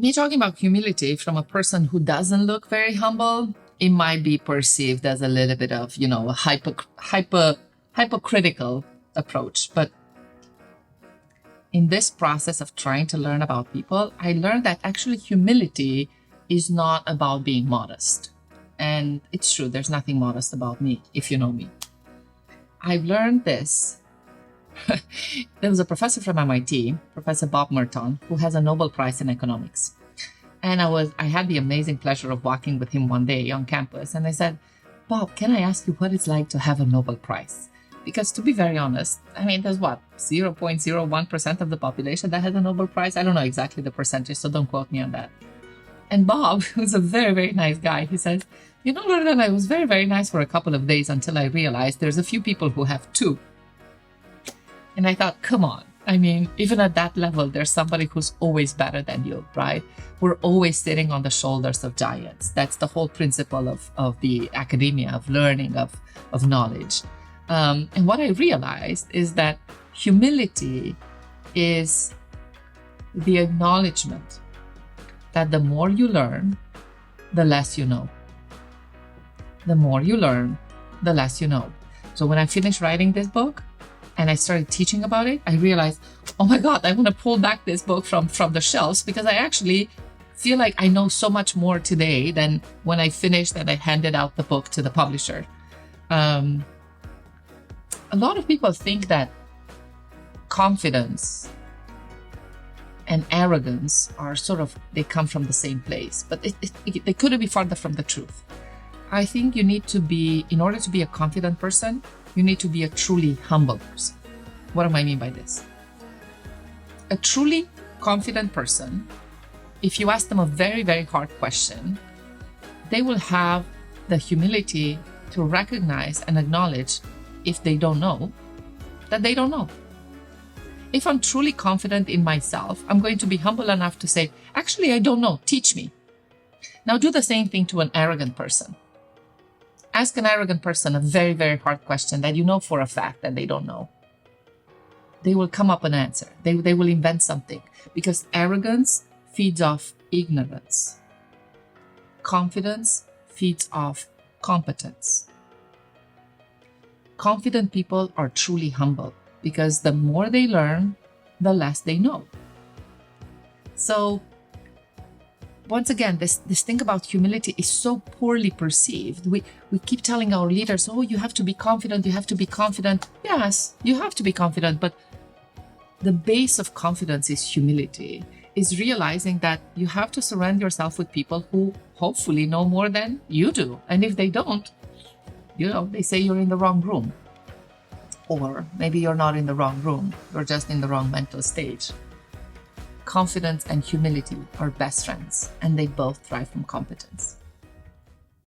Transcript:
me talking about humility from a person who doesn't look very humble, it might be perceived as a little bit of, a hypocritical approach. But in this process of trying to learn about people, I learned that actually humility is not about being modest. And it's true, there's nothing modest about me, if you know me. I've learned this. There was a professor from MIT, Professor Bob Merton, who has a Nobel Prize in economics. And I had the amazing pleasure of walking with him one day on campus. And I said, Bob, can I ask you what it's like to have a Nobel Prize? Because to be very honest, there's 0.01% of the population that has a Nobel Prize. I don't know exactly the percentage, so don't quote me on that. And Bob, who's a very, very nice guy, he says, Loredana, I was very, very nice for a couple of days until I realized there's a few people who have 2. And I thought, come on. Even at that level, there's somebody who's always better than you, right? We're always sitting on the shoulders of giants. That's the whole principle of the academia, of learning, of knowledge. And what I realized is that humility is the acknowledgement that the more you learn, the less you know. The more you learn, the less you know. So when I finished writing this book and I started teaching about it, I realized, oh my God, I want to pull back this book from the shelves, because I actually feel like I know so much more today than when I finished and I handed out the book to the publisher. A lot of people think that confidence and arrogance are they come from the same place, but they couldn't be farther from the truth. I think you need to be, in order to be a confident person, you need to be a truly humble person. What do I mean by this? A truly confident person, if you ask them a very, very hard question, they will have the humility to recognize and acknowledge, if they don't know, that they don't know. If I'm truly confident in myself, I'm going to be humble enough to say, actually, I don't know, teach me. Now do the same thing to an arrogant person. Ask an arrogant person a very, very hard question that you know for a fact that they don't know. They will come up with an answer. They will invent something, because arrogance feeds off ignorance. Confidence feeds off competence. Confident people are truly humble, because the more they learn, the less they know. So once again, this thing about humility is so poorly perceived. We keep telling our leaders, oh, you have to be confident, you have to be confident. Yes, you have to be confident, but the base of confidence is humility, is realizing that you have to surround yourself with people who hopefully know more than you do. And if they don't, they say you're in the wrong room. Or maybe you're not in the wrong room, you're just in the wrong mental stage. Confidence and humility are best friends, and they both thrive from competence.